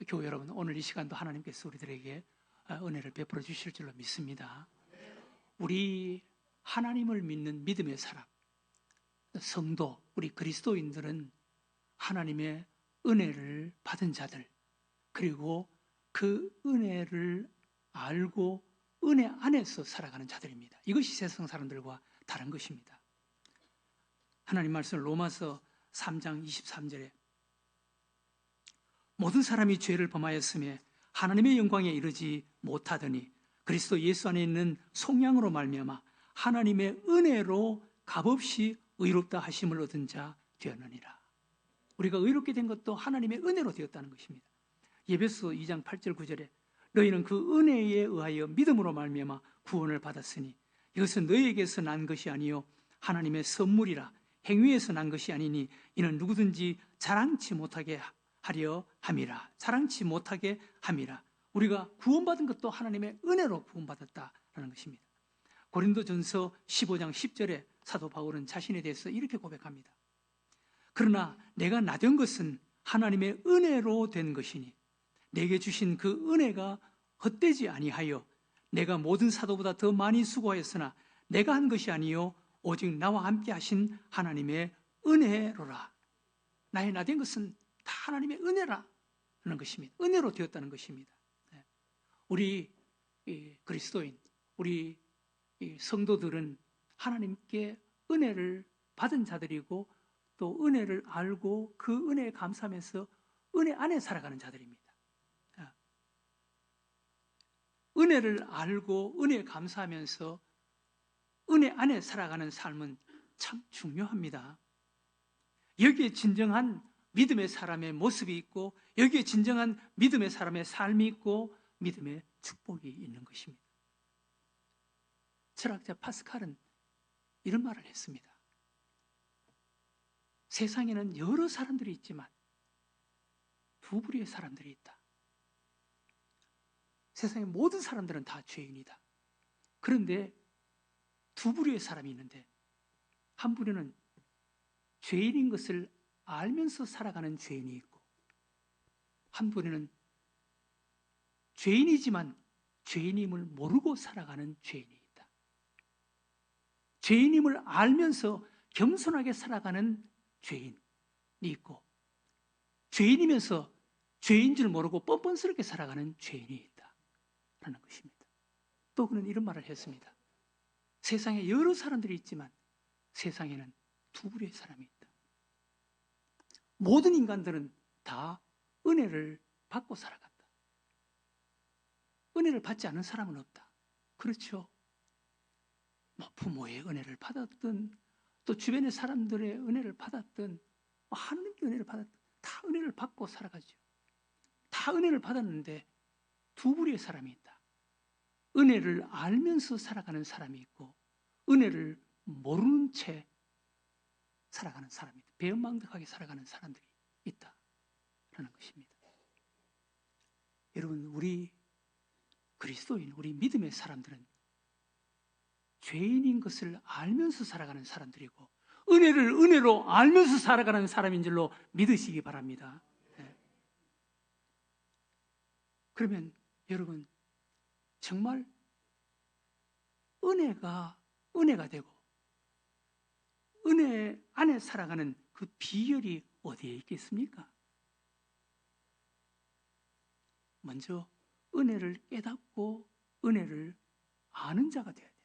교회 여러분, 오늘 이 시간도 하나님께서 우리들에게 은혜를 베풀어 주실 줄로 믿습니다. 우리 하나님을 믿는 믿음의 사람, 성도, 우리 그리스도인들은 하나님의 은혜를 받은 자들, 그리고 그 은혜를 알고 은혜 안에서 살아가는 자들입니다. 이것이 세상 사람들과 다른 것입니다. 하나님 말씀 로마서 3장 23절에 모든 사람이 죄를 범하였으며 하나님의 영광에 이르지 못하더니 그리스도 예수 안에 있는 속량으로 말미암아 하나님의 은혜로 값없이 의롭다 하심을 얻은 자 되었느니라. 우리가 의롭게 된 것도 하나님의 은혜로 되었다는 것입니다. 에베소 2장 8절 9절에 너희는 그 은혜에 의하여 믿음으로 말미암아 구원을 받았으니 이것은 너희에게서 난 것이 아니요 하나님의 선물이라. 행위에서 난 것이 아니니 이는 누구든지 자랑치 못하게 하려 함이라. 자랑치 못하게 함이라. 우리가 구원받은 것도 하나님의 은혜로 구원받았다라는 것입니다. 고린도전서 15장 10절에 사도 바울은 자신에 대해서 이렇게 고백합니다. 그러나 내가 나된 것은 하나님의 은혜로 된 것이니 내게 주신 그 은혜가 헛되지 아니하여 내가 모든 사도보다 더 많이 수고하였으나 내가 한 것이 아니요 오직 나와 함께 하신 하나님의 은혜로라. 나의 나된 것은 다 하나님의 은혜라는 것입니다. 은혜로 되었다는 것입니다. 우리 그리스도인, 우리 성도들은 하나님께 은혜를 받은 자들이고 또 은혜를 알고 그 은혜에 감사하면서 은혜 안에 살아가는 자들입니다. 은혜를 알고 은혜에 감사하면서 은혜 안에 살아가는 삶은 참 중요합니다. 여기에 진정한 믿음의 사람의 모습이 있고 여기에 진정한 믿음의 사람의 삶이 있고 믿음의 축복이 있는 것입니다. 철학자 파스칼은 이런 말을 했습니다. 세상에는 여러 사람들이 있지만 두 부류의 사람들이 있다. 세상의 모든 사람들은 다 죄인이다. 그런데 두 부류의 사람이 있는데 한 부류는 죄인인 것을 알면서 살아가는 죄인이 있고 한 부류는 죄인이지만 죄인임을 모르고 살아가는 죄인이 있다. 죄인임을 알면서 겸손하게 살아가는 죄인이 있고 죄인이면서 죄인 줄 모르고 뻔뻔스럽게 살아가는 죄인이 있다라는 것입니다. 또 그는 이런 말을 했습니다. 세상에 여러 사람들이 있지만 세상에는 두 부류의 사람이 있다. 모든 인간들은 다 은혜를 받고 살아간다. 은혜를 받지 않은 사람은 없다. 그렇죠. 부모의 은혜를 받았든 또 주변의 사람들의 은혜를 받았든 하나님의 은혜를 받았든 다 은혜를 받고 살아가죠. 다 은혜를 받았는데 두 부류의 사람이 있다. 은혜를 알면서 살아가는 사람이 있고 은혜를 모르는 채 살아가는 사람이 있다. 배은망덕하게 살아가는 사람들이 있다라는 것입니다. 여러분, 우리 그리스도인, 우리 믿음의 사람들은 죄인인 것을 알면서 살아가는 사람들이고 은혜를 은혜로 알면서 살아가는 사람인 줄로 믿으시기 바랍니다. 그러면 여러분 정말 은혜가 되고 은혜 안에 살아가는 그 비결이 어디에 있겠습니까? 먼저 은혜를 깨닫고 은혜를 아는 자가 돼야 돼요.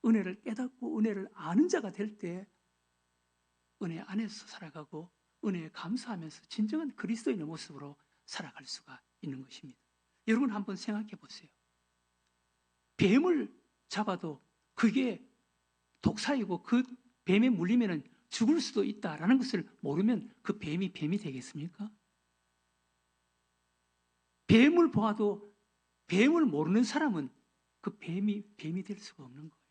은혜를 깨닫고 은혜를 아는 자가 될 때 은혜 안에서 살아가고 은혜에 감사하면서 진정한 그리스도인의 모습으로 살아갈 수가 있는 것입니다. 여러분 한번 생각해 보세요. 뱀을 잡아도 그게 독사이고 그 뱀에 물리면 죽을 수도 있다라는 것을 모르면 그 뱀이 되겠습니까? 뱀을 보아도 뱀을 모르는 사람은 그 뱀이 될 수가 없는 거예요.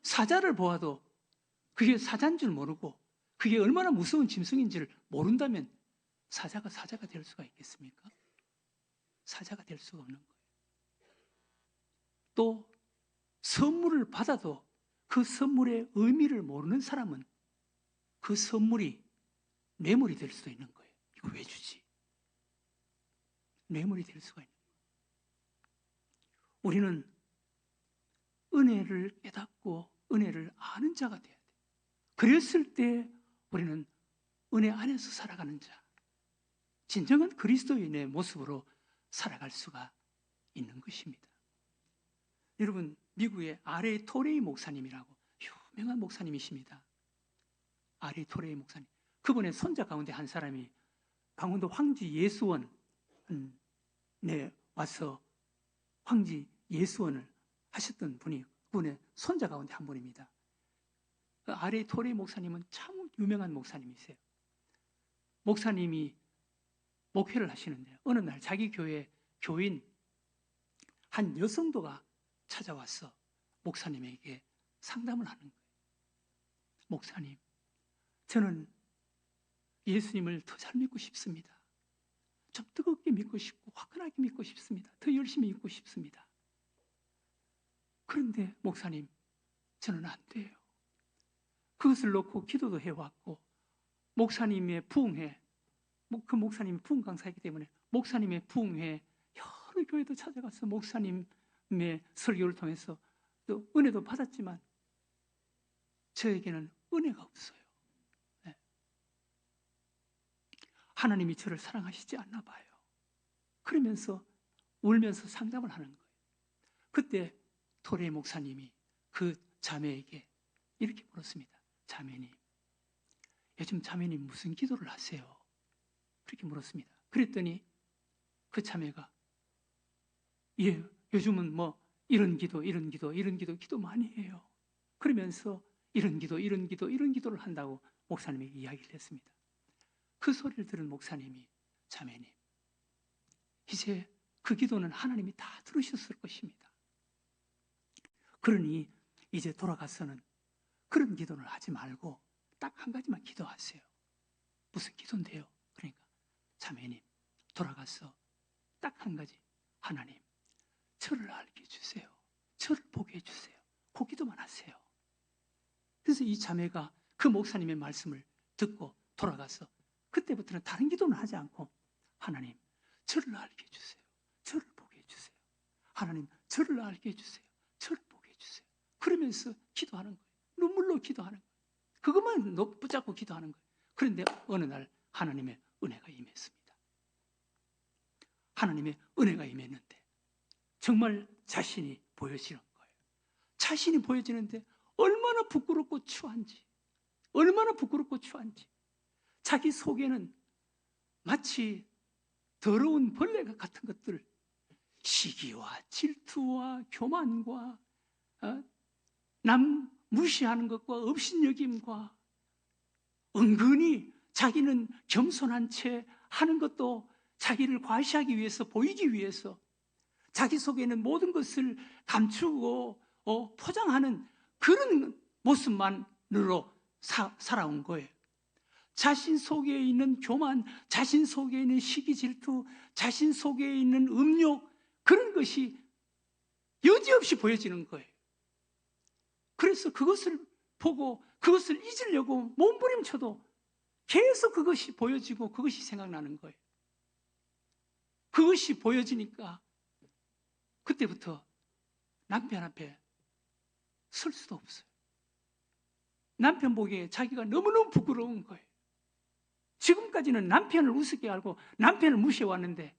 사자를 보아도 그게 사자인 줄 모르고 그게 얼마나 무서운 짐승인지를 모른다면 사자가 될 수가 있겠습니까? 사자가 될 수가 없는 거예요. 또 선물을 받아도 그 선물의 의미를 모르는 사람은 그 선물이 뇌물이 될 수도 있는 거예요. 이거 왜 주지? 뇌물이 될 수가 있는 거예요. 우리는 은혜를 깨닫고 은혜를 아는 자가 돼야 돼요. 그랬을 때 우리는 은혜 안에서 살아가는 자, 진정한 그리스도인의 모습으로 살아갈 수가 있는 것입니다. 여러분, 미국의 R.A. 토레이 목사님이라고 유명한 목사님이십니다. R.A. 토레이 목사님. 그분의 손자 가운데 한 사람이 강원도 황지 예수원에 와서 황지 예수원을 하셨던 분이 그분의 손자 가운데 한 분입니다. R.A. 토레이 목사님은 참 유명한 목사님이세요. 목사님이 목회를 하시는데 어느 날 자기 교회 교인 한 여성도가 찾아와서 목사님에게 상담을 하는 거예요. 목사님, 저는 예수님을 더 잘 믿고 싶습니다. 좀 뜨겁게 믿고 싶고 화끈하게 믿고 싶습니다. 더 열심히 믿고 싶습니다. 그런데 목사님, 저는 안 돼요. 그것을 놓고 기도도 해왔고 목사님의 부흥회, 그 목사님이 부흥 강사이기 때문에 목사님의 부흥회 여러 교회도 찾아가서 목사님의 설교를 통해서 또 은혜도 받았지만 저에게는 은혜가 없어요. 네. 하나님이 저를 사랑하시지 않나 봐요. 그러면서 울면서 상담을 하는 거예요. 그때 토레 목사님이 그 자매에게 이렇게 물었습니다. 자매님, 요즘 자매님 무슨 기도를 하세요? 그렇게 물었습니다. 그랬더니 그 자매가 예, 요즘은 뭐 이런 기도 많이 해요. 그러면서 이런 기도를 한다고 목사님이 이야기를 했습니다. 그 소리를 들은 목사님이 자매님, 이제 그 기도는 하나님이 다 들으셨을 것입니다. 그러니 이제 돌아가서는 그런 기도를 하지 말고 딱 한 가지만 기도하세요. 무슨 기도인데요? 그러니까 자매님, 돌아가서 딱 한 가지, 하나님, 저를 알게 해주세요. 저를 보게 해주세요. 그 기도만 하세요. 그래서 이 자매가 그 목사님의 말씀을 듣고 돌아가서 그때부터는 다른 기도는 하지 않고 하나님, 저를 알게 해주세요. 저를 보게 해주세요. 하나님, 저를 알게 해주세요. 저를 보게 해주세요. 그러면서 기도하는 거예요. 눈물로 기도하는 거예요. 그것만 붙잡고 기도하는 거예요. 그런데 어느 날 하나님의 은혜가 임했습니다. 하나님의 은혜가 임했는데 정말 자신이 보여지는 거예요. 자신이 보여지는데 얼마나 부끄럽고 추한지, 얼마나 부끄럽고 추한지. 자기 속에는 마치 더러운 벌레 같은 것들, 시기와 질투와 교만과 남 무시하는 것과 업신여김과 은근히 자기는 겸손한 채 하는 것도 자기를 과시하기 위해서, 보이기 위해서 자기 속에는 모든 것을 감추고 포장하는 그런 모습만으로 살아온 거예요. 자신 속에 있는 교만, 자신 속에 있는 시기 질투, 자신 속에 있는 음욕, 그런 것이 여지없이 보여지는 거예요. 그래서 그것을 보고 그것을 잊으려고 몸부림쳐도 계속 그것이 보여지고 그것이 생각나는 거예요. 그것이 보여지니까 그때부터 남편 앞에 설 수도 없어요. 남편 보기에 자기가 너무너무 부끄러운 거예요. 지금까지는 남편을 우습게 알고 남편을 무시해왔는데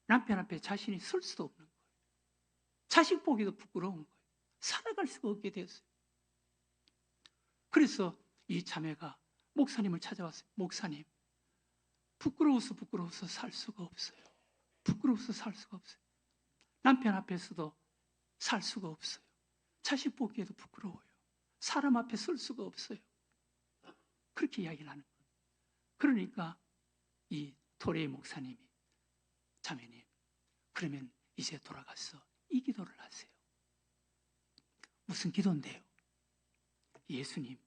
남편 앞에 자신이 설 수도 없는 거예요. 자식 보기도 부끄러운 거예요. 살아갈 수가 없게 되었어요. 그래서 이 자매가 목사님을 찾아왔어요. 목사님, 부끄러워서 살 수가 없어요. 부끄러워서 살 수가 없어요. 남편 앞에서도 살 수가 없어요. 자식 보기에도 부끄러워요. 사람 앞에 설 수가 없어요. 그렇게 이야기를 하는 거예요. 그러니까 이 토레이 목사님이 자매님, 그러면 이제 돌아가서 이 기도를 하세요. 무슨 기도인데요? 예수님을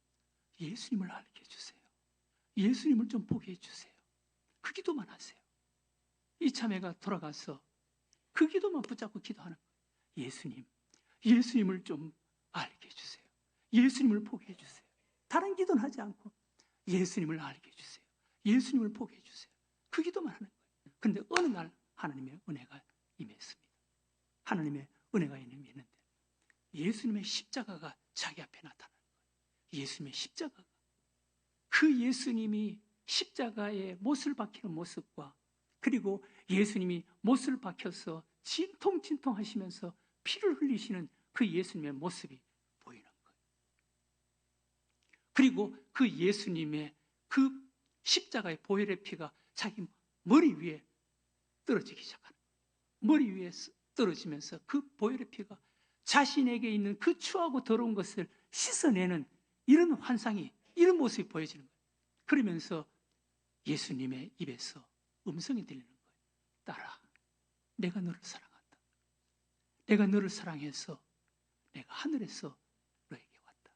알게 해주세요. 예수님을 좀 보게 해주세요. 그 기도만 하세요. 이 자매가 돌아가서 그 기도만 붙잡고 기도하는 거예요. 예수님을 좀 알게 해주세요. 예수님을 보게 해주세요. 다른 기도는 하지 않고 예수님을 알게 해주세요. 예수님을 보게 해주세요. 그 기도만 하는 거예요. 그런데 어느 날 하나님의 은혜가 임했습니다. 하나님의 은혜가 임했는데 예수님의 십자가가 자기 앞에 나타나는 거예요. 예수님의 십자가가. 그 예수님이 십자가에 못을 박히는 모습과 그리고 예수님이 못을 박혀서 진통진통 하시면서 피를 흘리시는 그 예수님의 모습이 보이는 거예요. 그리고 그 예수님의 그 십자가의 보혈의 피가 자기 머리 위에 떨어지기 시작하는 거예요. 머리 위에 떨어지면서 그 보혈의 피가 자신에게 있는 그 추하고 더러운 것을 씻어내는 이런 환상이, 이런 모습이 보여지는 거예요. 그러면서 예수님의 입에서 음성이 들리는 거예요. 딸아, 내가 너를 사랑한다. 내가 너를 사랑해서 내가 하늘에서 너에게 왔다.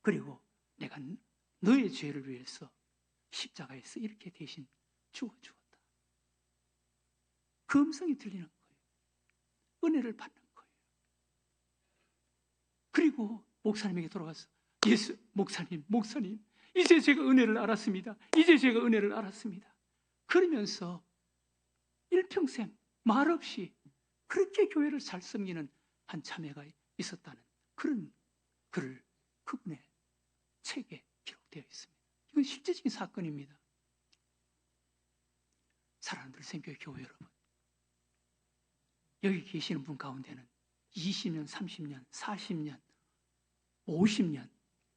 그리고 내가 너의 죄를 위해서 십자가에서 이렇게 대신 죽었다. 그 음성이 들리는 거예요. 은혜를 받는 거예요. 그리고 목사님에게 돌아가서 목사님, 이제 제가 은혜를 알았습니다. 이제 제가 은혜를 알았습니다. 그러면서 일평생 말없이 그렇게 교회를 잘 섬기는 한 자매가 있었다는 그런 글을 그분의 책에 기록되어 있습니다. 이건 실제적인 사건입니다. 사랑하는 생교회 교회 여러분, 여기 계시는 분 가운데는 20년, 30년, 40년, 50년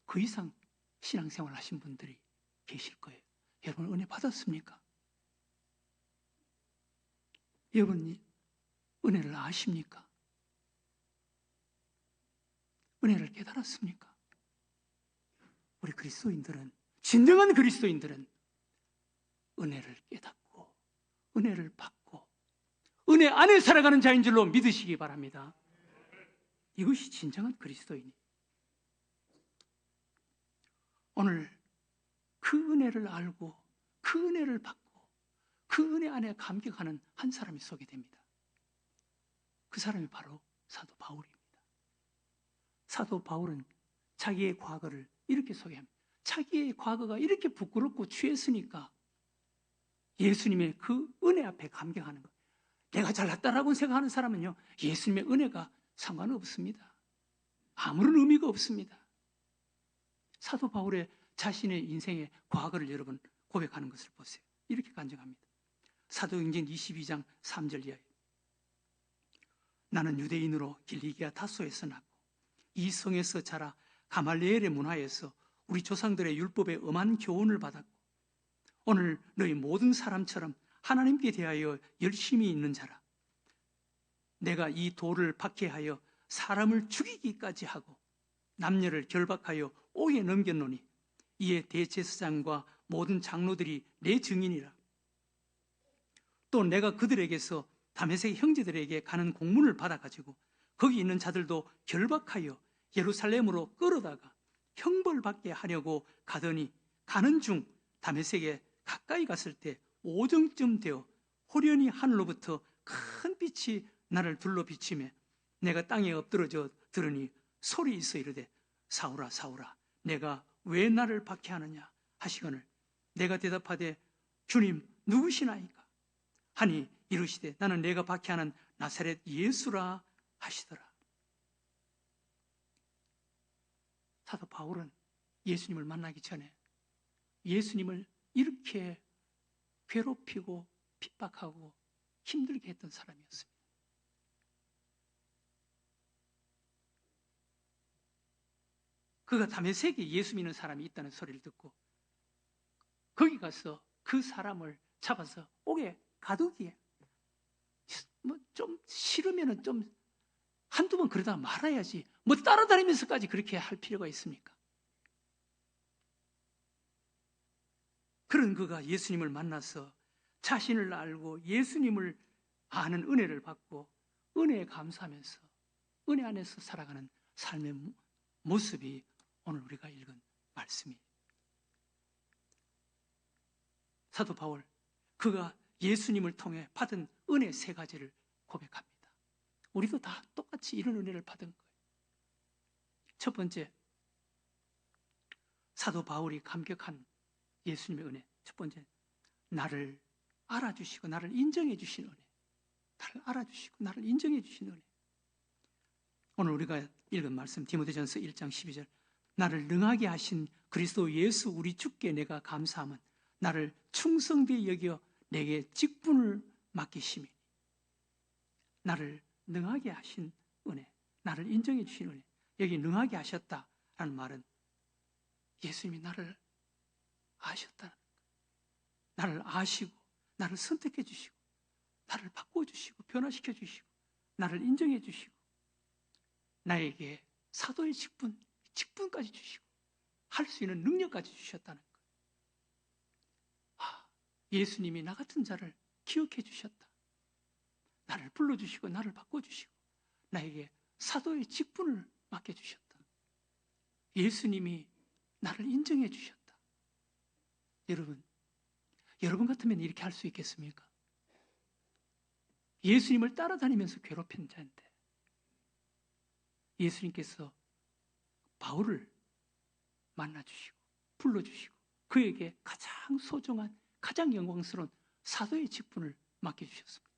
그 이상 신앙생활 하신 분들이 계실 거예요. 여러분 은혜 받았습니까? 여러분이 은혜를 아십니까? 은혜를 깨달았습니까? 우리 그리스도인들은, 진정한 그리스도인들은 은혜를 깨닫고 은혜를 받고 은혜 안에 살아가는 자인 줄로 믿으시기 바랍니다. 이것이 진정한 그리스도인이. 오늘 그 은혜를 알고 그 은혜를 받고 그 은혜 안에 감격하는 한 사람이 소개됩니다. 그 사람이 바로 사도 바울입니다. 사도 바울은 자기의 과거를 이렇게 소개합니다. 자기의 과거가 이렇게 부끄럽고 취했으니까 예수님의 그 은혜 앞에 감격하는 것. 내가 잘났다라고 생각하는 사람은요, 예수님의 은혜가 상관없습니다. 아무런 의미가 없습니다. 사도 바울의 자신의 인생의 과거를 여러분 고백하는 것을 보세요. 이렇게 간증합니다. 사도행전 22장 3절 이하에 나는 유대인으로 길리기아 다소에서 났고 이 성에서 자라 가말리엘의 문화에서 우리 조상들의 율법에 엄한 교훈을 받았고 오늘 너희 모든 사람처럼 하나님께 대하여 열심히 있는 자라. 내가 이 돌을 박해하여 사람을 죽이기까지 하고 남녀를 결박하여 옥에 넘겼노니 이에 대제사장과 모든 장로들이 내 증인이라. 또 내가 그들에게서 다메섹 형제들에게 가는 공문을 받아가지고 거기 있는 자들도 결박하여 예루살렘으로 끌어다가 형벌받게 하려고 가더니 가는 중 다메섹에 가까이 갔을 때 오정쯤 되어 호련히 하늘로부터 큰 빛이 나를 둘러 비치매 내가 땅에 엎드러져 들으니 소리 있어 이르되 사울아 사울아 내가 왜 나를 박해하느냐 하시거늘 내가 대답하되 주님 누구시나이까 하니 이르시되 나는 내가 박해하는 나사렛 예수라 하시더라. 사도 바울은 예수님을 만나기 전에 예수님을 이렇게 괴롭히고 핍박하고 힘들게 했던 사람이었습니다. 그가 다메섹에 예수 믿는 사람이 있다는 소리를 듣고 거기 가서 그 사람을 잡아서 옥에 가두기에 뭐 좀 싫으면은 좀 한두 번 그러다가 말아야지 뭐 따라다니면서까지 그렇게 할 필요가 있습니까? 그런 그가 예수님을 만나서 자신을 알고 예수님을 아는 은혜를 받고 은혜에 감사하면서 은혜 안에서 살아가는 삶의 모습이 오늘 우리가 읽은 말씀이에요. 사도 바울, 그가 예수님을 통해 받은 은혜 세 가지를 고백합니다. 우리도 다 똑같이 이런 은혜를 받은 거예요. 첫 번째, 사도 바울이 감격한 예수님의 은혜. 첫 번째, 나를 알아주시고 나를 인정해 주신 은혜, 나를 알아주시고 나를 인정해 주신 은혜. 오늘 우리가 읽은 말씀 디모데전서 1장 12절, 나를 능하게 하신 그리스도 예수 우리 주께 내가 감사함은 나를 충성되이 여겨 내게 직분을 맡기심이니. 나를 능하게 하신 은혜, 나를 인정해 주신 은혜. 여기 능하게 하셨다라는 말은 예수님이 나를 아셨다는 거예요. 나를 아시고 나를 선택해 주시고 나를 바꿔주시고 변화시켜 주시고 나를 인정해 주시고 나에게 사도의 직분까지 주시고 할 수 있는 능력까지 주셨다는 거예요. 예수님이 나 같은 자를 기억해 주셨다. 나를 불러주시고 나를 바꿔주시고 나에게 사도의 직분을 맡겨주셨다. 예수님이 나를 인정해 주셨다. 여러분 같으면 이렇게 할 수 있겠습니까? 예수님을 따라다니면서 괴롭힌 자인데 예수님께서 바울을 만나주시고 불러주시고 그에게 가장 소중한 가장 영광스러운 사도의 직분을 맡겨주셨습니다.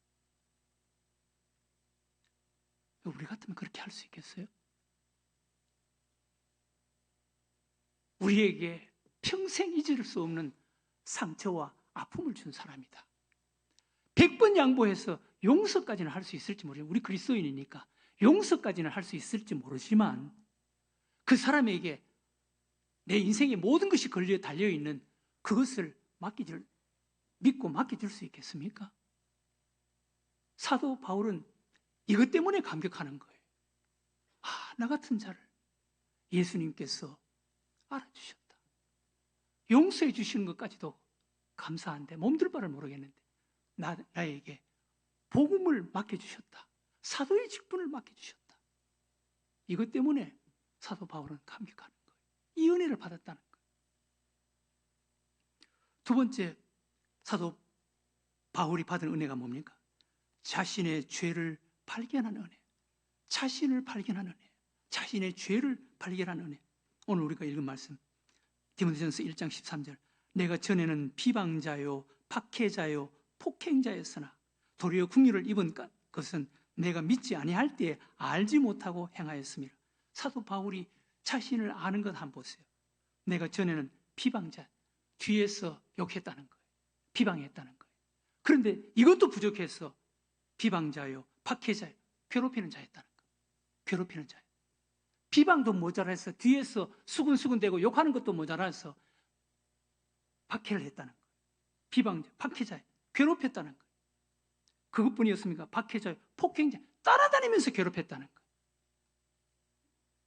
우리 같으면 그렇게 할 수 있겠어요? 우리에게 평생 잊을 수 없는 상처와 아픔을 준 사람이다. 100번 양보해서 용서까지는 할 수 있을지 모르지만 우리 그리스도인이니까 용서까지는 할 수 있을지 모르지만 그 사람에게 내 인생의 모든 것이 걸려 달려있는 그것을 믿고 맡겨줄 수 있겠습니까? 사도 바울은 이것 때문에 감격하는 거예요. 나 같은 자를 예수님께서 알아주셨다. 용서해 주시는 것까지도 감사한데 몸둘 바를 모르겠는데 나에게 복음을 맡겨주셨다. 사도의 직분을 맡겨주셨다. 이것 때문에 사도 바울은 감격하는 거예요. 이 은혜를 받았다는 거예요. 두 번째 사도 바울이 받은 은혜가 뭡니까? 자신의 죄를 발견하는 은혜. 자신을 발견하는 은혜. 자신의 죄를 발견하는 은혜. 오늘 우리가 읽은 말씀 디모데전서 1장 13절, 내가 전에는 비방자요 박해자요 폭행자였으나 도리어 긍휼을 입은 것은 내가 믿지 아니할 때에 알지 못하고 행하였습니다. 사도 바울이 자신을 아는 것 한번 보세요. 내가 전에는 비방자, 뒤에서 욕했다는 거예요. 비방했다는 거예요. 그런데 이것도 부족해서 비방자요 박해자요 괴롭히는 자였다는 거예요. 괴롭히는 자예요. 비방도 모자라서 뒤에서 수근수근대고 욕하는 것도 모자라서 박해를 했다는 거예요. 비방자, 박해자, 괴롭혔다는 거예요. 그것뿐이었습니까? 박해자, 폭행자, 따라다니면서 괴롭혔다는 거예요.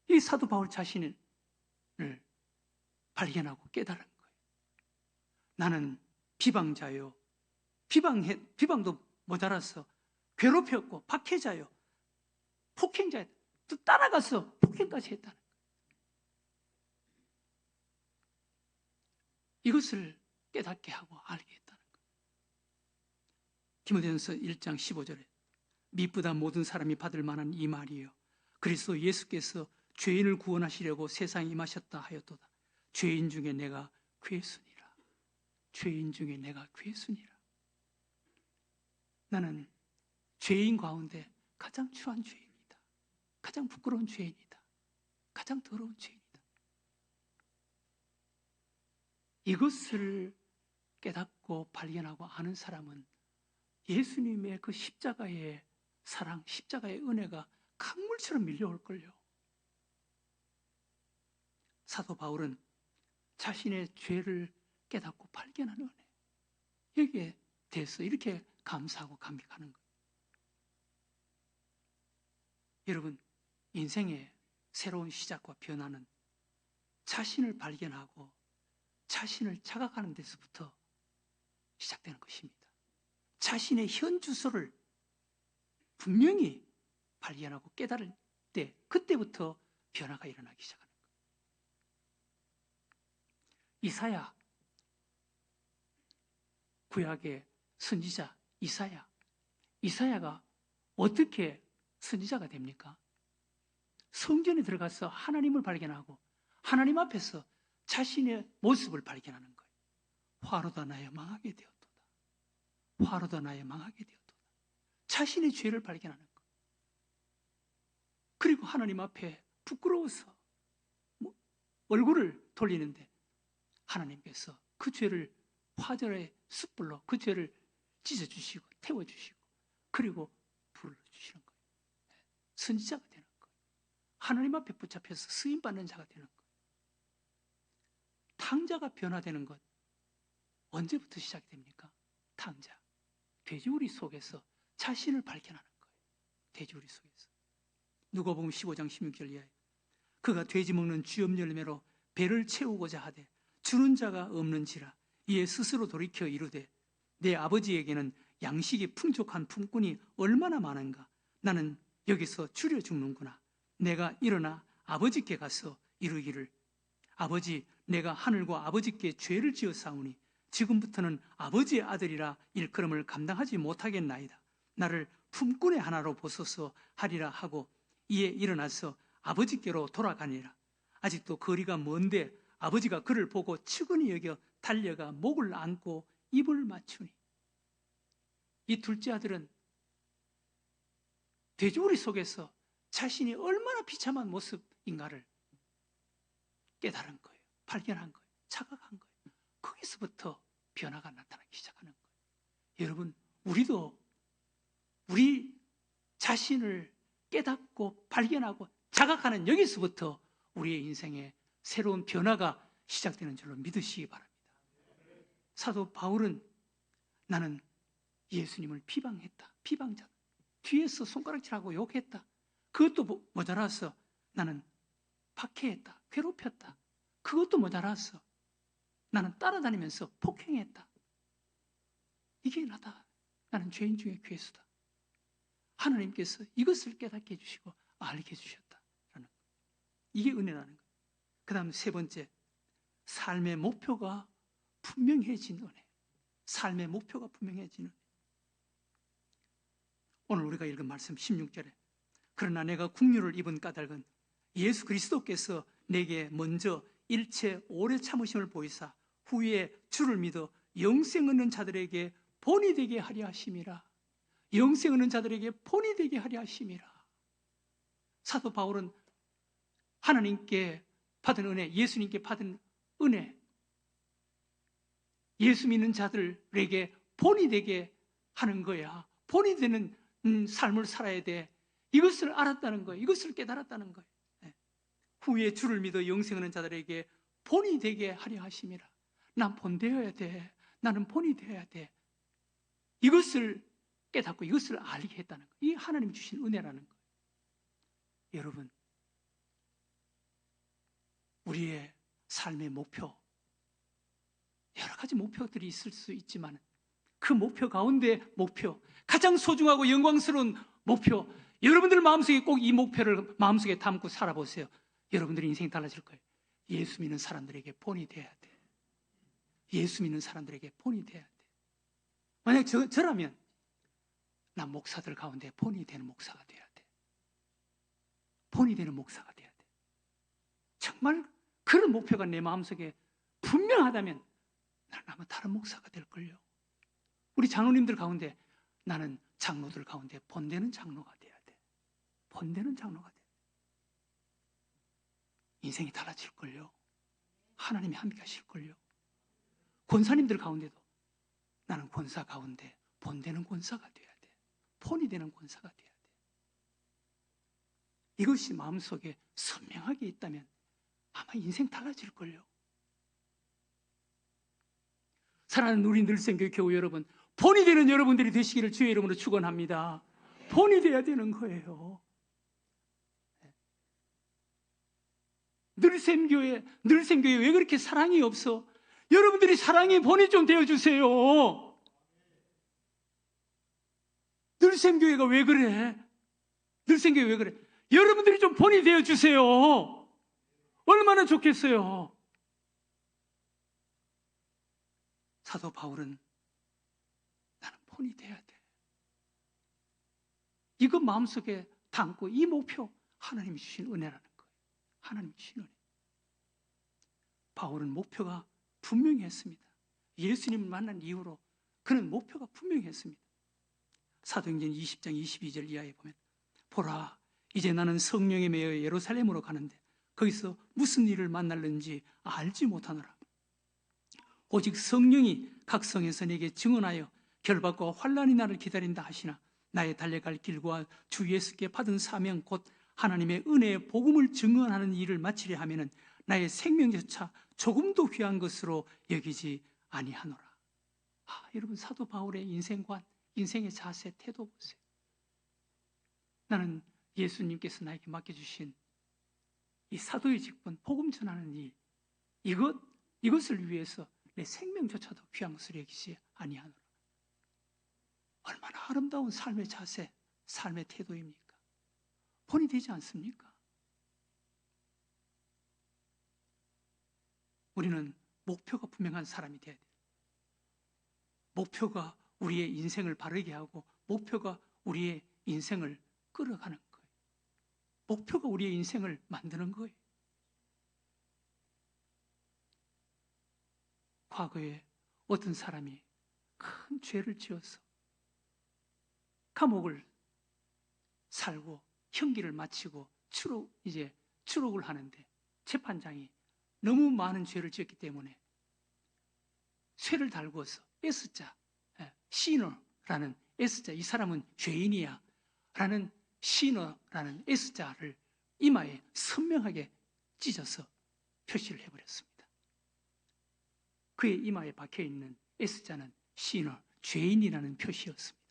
이 사도 바울 자신을 발견하고 깨달은 거예요. 나는 비방자요. 비방도 모자라서 괴롭혔고 박해자요. 폭행자요. 또 따라가서 폭행까지 했다는 거예요. 이것을 깨닫게 하고 알게 했다는 거예요. 디모데전서 1장 15절에 미쁘다 모든 사람이 받을 만한 이 말이에요. 그리스도 예수께서 죄인을 구원하시려고 세상에 임하셨다 하였도다. 죄인 중에 내가 괴순이라. 죄인 중에 내가 괴순이라. 나는 죄인 가운데 가장 추한 죄인이다. 가장 부끄러운 죄인이다. 가장 더러운 죄인이다. 이것을 깨닫고 발견하고 아는 사람은 예수님의 그 십자가의 사랑, 십자가의 은혜가 강물처럼 밀려올걸요. 사도 바울은 자신의 죄를 깨닫고 발견하는 은혜, 여기에 대해서 이렇게 감사하고 감격하는 거예요. 여러분, 인생의 새로운 시작과 변화는 자신을 발견하고 자신을 자각하는 데서부터 시작되는 것입니다. 자신의 현 주소를 분명히 발견하고 깨달을 때, 그때부터 변화가 일어나기 시작하는 거예요. 이사야, 구약의 선지자 이사야가 어떻게 선지자가 됩니까? 성전에 들어가서 하나님을 발견하고 하나님 앞에서 자신의 모습을 발견하는 거예요. 화로다 나여 망하게 되었도다. 화로다 나의 망하게 되었도다. 자신의 죄를 발견하는 것. 그리고 하나님 앞에 부끄러워서 얼굴을 돌리는데 하나님께서 그 죄를 화절의 숯불로 그 죄를 찢어주시고 태워주시고 그리고 불을 주시는 거예요. 선지자가 되는 거예요. 하나님 앞에 붙잡혀서 쓰임받는 자가 되는 거예요. 탕자가 변화되는 것 언제부터 시작이 됩니까? 탕자, 돼지우리 속에서 자신을 발견하는 거예요. 돼지우리 속에서. 누가복음 15장 16절 이하에 그가 돼지 먹는 쥐업 열매로 배를 채우고자 하되 주는 자가 없는지라 이에 스스로 돌이켜 이르되 내 아버지에게는 양식이 풍족한 품꾼이 얼마나 많은가. 나는 여기서 줄여 죽는구나. 내가 일어나 아버지께 가서 이르기를 아버지, 내가 하늘과 아버지께 죄를 지었사오니 지금부터는 아버지의 아들이라 일컬음을 감당하지 못하겠나이다. 나를 품꾼의 하나로 보소서 하리라 하고 이에 일어나서 아버지께로 돌아가니라. 아직도 거리가 먼데 아버지가 그를 보고 측은히 여겨 달려가 목을 안고 입을 맞추니. 이 둘째 아들은 돼지우리 속에서 자신이 얼마나 비참한 모습인가를 깨달은 거예요. 발견한 거예요. 자각한 거예요. 거기서부터 변화가 나타나기 시작하는 거예요. 여러분, 우리도 우리 자신을 깨닫고 발견하고 자각하는 여기서부터 우리의 인생에 새로운 변화가 시작되는 줄로 믿으시기 바랍니다. 사도 바울은 나는 예수님을 비방했다. 비방자. 뒤에서 손가락질하고 욕했다. 그것도 모자라서 나는 박해했다. 괴롭혔다. 그것도 모자라서 나는 따라다니면서 폭행했다. 이게 나다. 나는 죄인 중에 괴수다. 하나님께서 이것을 깨닫게 해주시고 알게 해주셨다. 이게 은혜라는 거예요. 그 다음 세 번째, 삶의 목표가 분명해진 은혜. 삶의 목표가 분명해진 은혜. 오늘 우리가 읽은 말씀 16절에 그러나 내가 국류를 입은 까닭은 예수 그리스도께서 내게 먼저 일체 오래 참으심을 보이사 후에 주를 믿어 영생 얻는 자들에게 본이 되게 하려 하심이라. 영생 얻는 자들에게 본이 되게 하려 하심이라. 사도 바울은 하나님께 받은 은혜, 예수님께 받은 은혜, 예수 믿는 자들에게 본이 되게 하는 거야. 본이 되는 삶을 살아야 돼. 이것을 알았다는 거예요. 이것을 깨달았다는 거예요. 후에 주를 믿어 영생 얻는 자들에게 본이 되게 하려 하심이라. 난 본되어야 돼. 나는 본이 되어야 돼. 이것을 깨닫고 이것을 알게 했다는 거예요. 이 하나님이 주신 은혜라는 거예요. 여러분, 우리의 삶의 목표, 여러 가지 목표들이 있을 수 있지만 그 목표 가운데 목표, 가장 소중하고 영광스러운 목표, 여러분들 마음속에 꼭 이 목표를 마음속에 담고 살아보세요. 여러분들의 인생이 달라질 거예요. 예수 믿는 사람들에게 본이 돼야 돼. 예수 믿는 사람들에게 본이 돼야 돼. 만약 저라면 난 목사들 가운데 본이 되는 목사가 돼야 돼. 본이 되는 목사가 돼야 돼. 정말 그런 목표가 내 마음속에 분명하다면 나는 아마 다른 목사가 될걸요. 우리 장로님들 가운데 나는 장로들 가운데 본되는 장로가 돼야 돼. 본되는 장로가 돼야 돼. 인생이 달라질걸요. 하나님이 함께 하실걸요. 권사님들 가운데도 나는 권사 가운데 본되는 권사가 돼야 돼. 본이 되는 권사가 돼야 돼. 이것이 마음속에 선명하게 있다면 아마 인생 달라질걸요. 사랑하는 우리 늘생교회 교우 여러분, 본이 되는 여러분들이 되시기를 주의 이름으로 축원합니다. 본이 돼야 되는 거예요. 늘생교회 왜 그렇게 사랑이 없어? 여러분들이 사랑의 본이 좀 되어주세요. 늘생교회가 왜 그래? 늘생교회 왜 그래? 여러분들이 좀 본이 되어주세요. 얼마나 좋겠어요. 사도 바울은 나는 본이 돼야 돼. 이거 마음속에 담고 이 목표, 하나님이 주신 은혜라는 거예요. 하나님이 주신 은혜. 바울은 목표가 분명히 했습니다. 예수님을 만난 이후로 그는 목표가 분명했습니다. 사도행전 20장 22절 이하에 보면 보라, 이제 나는 성령에 매여 예루살렘으로 가는데 거기서 무슨 일을 만날는지 알지 못하노라. 오직 성령이 각 성에서 내게 증언하여 결박과 환난이 나를 기다린다 하시나 나의 달려갈 길과 주 예수께 받은 사명 곧 하나님의 은혜의 복음을 증언하는 일을 마치려 하면은 나의 생명조차 조금도 귀한 것으로 여기지 아니하노라. 여러분, 사도 바울의 인생관, 인생의 자세, 태도 보세요. 나는 예수님께서 나에게 맡겨주신 이 사도의 직분, 복음 전하는 일, 이것을 위해서 내 생명조차도 귀한 것을 여기지 아니하노라. 얼마나 아름다운 삶의 자세, 삶의 태도입니까? 본이 되지 않습니까? 우리는 목표가 분명한 사람이 되어야 돼요. 목표가 우리의 인생을 바르게 하고 목표가 우리의 인생을 끌어가는 거예요. 목표가 우리의 인생을 만드는 거예요. 과거에 어떤 사람이 큰 죄를 지어서 감옥을 살고 형기를 마치고 추록을 하는데 재판장이 너무 많은 죄를 지었기 때문에 쇠를 달고서 S자, 시너라는 S자, 이 사람은 죄인이야 라는 시너라는 S자를 이마에 선명하게 찢어서 표시를 해버렸습니다. 그의 이마에 박혀있는 S자는 시너, 죄인이라는 표시였습니다.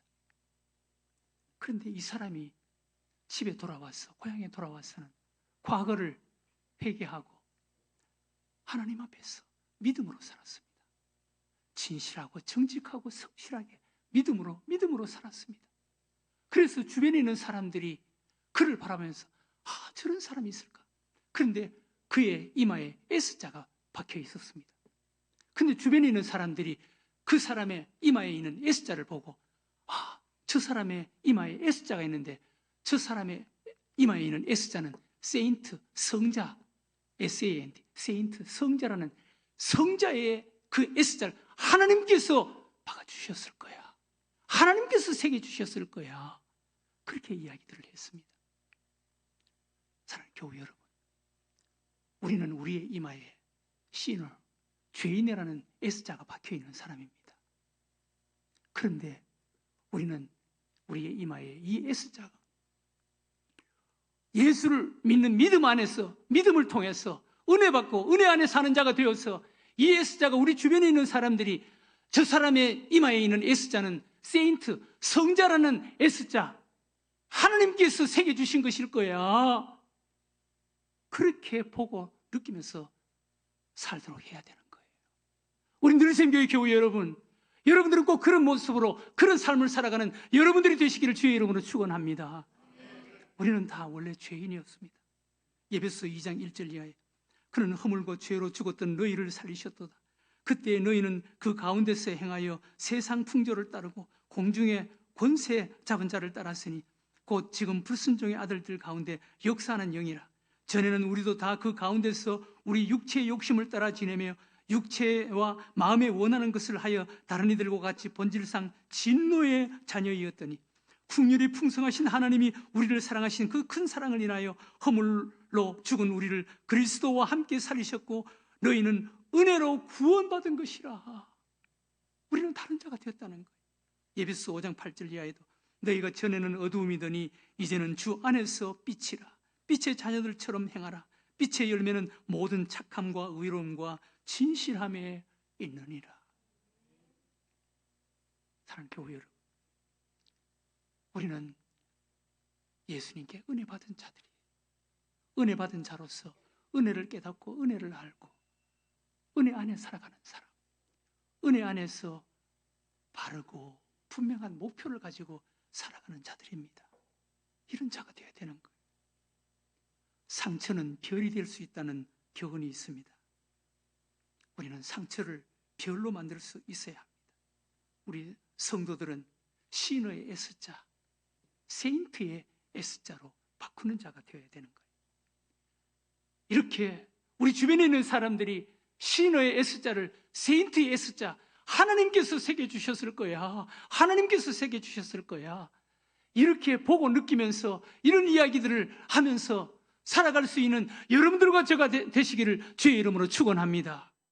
그런데 이 사람이 집에 돌아와서, 고향에 돌아와서는 과거를 회개하고 하나님 앞에서 믿음으로 살았습니다. 진실하고 정직하고 성실하게 믿음으로 살았습니다. 그래서 주변에 있는 사람들이 그를 바라보면서 저런 사람이 있을까? 그런데 그의 이마에 S자가 박혀 있었습니다. 근데 주변에 있는 사람들이 그 사람의 이마에 있는 S자를 보고 저 사람의 이마에 S자가 있는데 저 사람의 이마에 있는 S자는 세인트, 성자, S-A-N-T, 세인트, 성자라는 성자의 그 S자를 하나님께서 박아주셨을 거야. 하나님께서 새겨주셨을 거야. 그렇게 이야기들을 했습니다. 사랑하는 교우 여러분, 우리는 우리의 이마에 시너, 죄인이라는 S자가 박혀있는 사람입니다. 그런데 우리는 우리의 이마에 이 S자가 예수를 믿는 믿음 안에서, 믿음을 통해서 은혜 받고 은혜 안에 사는 자가 되어서 이 S자가 우리 주변에 있는 사람들이 저 사람의 이마에 있는 S자는 세인트, 성자라는 S자, 하나님께서 새겨주신 것일 거야. 그렇게 보고 느끼면서 살도록 해야 되는 거예요. 우리 늘샘교회 교회 여러분들은 꼭 그런 모습으로 그런 삶을 살아가는 여러분들이 되시기를 주의 이름으로 축원합니다. 우리는 다 원래 죄인이었습니다. 에베소 2장 1절 이하에 그는 허물과 죄로 죽었던 너희를 살리셨도다. 그때 너희는 그 가운데서 행하여 세상 풍조를 따르고 공중의 권세 잡은 자를 따랐으니 곧 지금 불순종의 아들들 가운데 역사하는 영이라. 전에는 우리도 다 그 가운데서 우리 육체의 욕심을 따라 지내며 육체와 마음에 원하는 것을 하여 다른 이들과 같이 본질상 진노의 자녀이었더니 긍휼이 풍성하신 하나님이 우리를 사랑하신 그 큰 사랑을 인하여 허물로 죽은 우리를 그리스도와 함께 살리셨고 너희는 은혜로 구원받은 것이라. 우리는 다른 자가 되었다는 거예요. 에베소 5장 8절 이하에도 너희가 전에는 어두움이더니 이제는 주 안에서 빛이라. 빛의 자녀들처럼 행하라. 빛의 열매는 모든 착함과 의로움과 진실함에 있느니라. 사랑하는 교회 여러분, 우리는 예수님께 은혜 받은 자들이에요. 은혜 받은 자로서 은혜를 깨닫고 은혜를 알고 은혜 안에 살아가는 사람, 은혜 안에서 바르고 분명한 목표를 가지고 살아가는 자들입니다. 이런 자가 되어야 되는 거예요. 상처는 별이 될 수 있다는 교훈이 있습니다. 우리는 상처를 별로 만들 수 있어야 합니다. 우리 성도들은 시너의 S자, 세인트의 S자로 바꾸는 자가 되어야 되는 거예요. 이렇게 우리 주변에 있는 사람들이 시너의 S자를 세인트의 S자, 하나님께서 새겨주셨을 거야. 하나님께서 새겨주셨을 거야. 이렇게 보고 느끼면서 이런 이야기들을 하면서 살아갈 수 있는 여러분들과 제가 되시기를 주의 이름으로 축원합니다.